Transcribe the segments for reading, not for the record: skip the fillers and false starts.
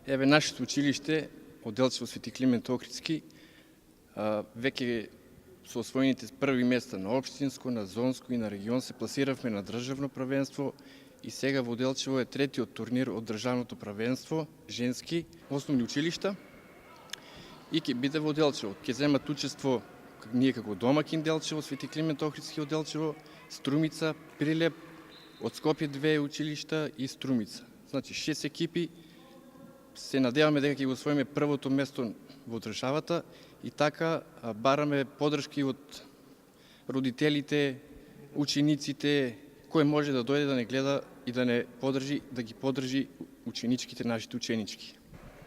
Еве, нашето училиште, Оделчево Свети Климент Охридски, веќе со освоените први места на општинско, на зонско и на регион се пласиравме на државно правенство и сега во Оделчево е третиот турнир од државното правенство, женски, основни училишта и ќе биде во Оделчево. Ќе земат учество ние како домакин Делчево, Свети Климент Охридски од Делчево, Струмица, Прилеп, од Скопје 2 училишта и Струмица. Значи 6 екипи. Се надеваме дека ќе го освоиме првото место во државата и така бараме подршки од родителите, учениците, кој може да дојде да не гледа и да не подржи, да ги подржи ученичките, нашите ученички.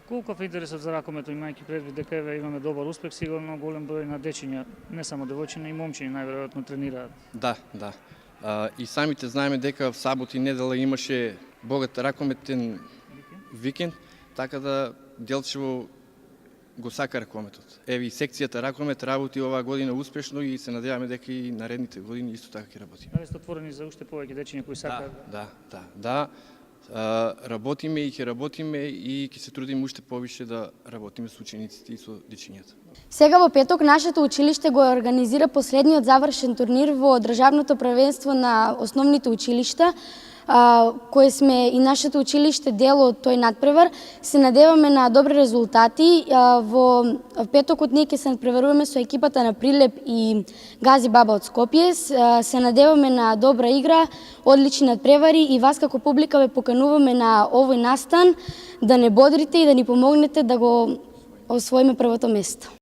Колков е интересот за ракомето, имајќи предвид дека имаме добар успех, сигурно голем број на дечиња, не само девојчиња, и момчиња најверојатно тренираат. Да. И самите знаеме дека в сабот и недела имаше богат ракометен викенд, така да Делчево го сака ракометот. Еве и секцијата ракомет работи оваа година успешно и се надеваме дека и наредните години исто така ќе работи. Дали сте отворени за уште повеќе дечиња кои сакаат? Да. Работиме и ќе работиме и ќе се трудиме уште повише да работиме со учениците и со дечињата. Сега во петок нашето училиште го организира последниот завршен турнир во државното првенство на основните училишта, кој сме и нашето училиште дел од тој надпревар. Се надеваме на добри резултати. Во петокот ние ќе се надпреваруваме со екипата на Прилеп и Гази Баба од Скопје. Се надеваме на добра игра, одлични надпревари и вас како публика ве покануваме на овој настан да не бодрите и да ни помогнете да го освоиме првото место.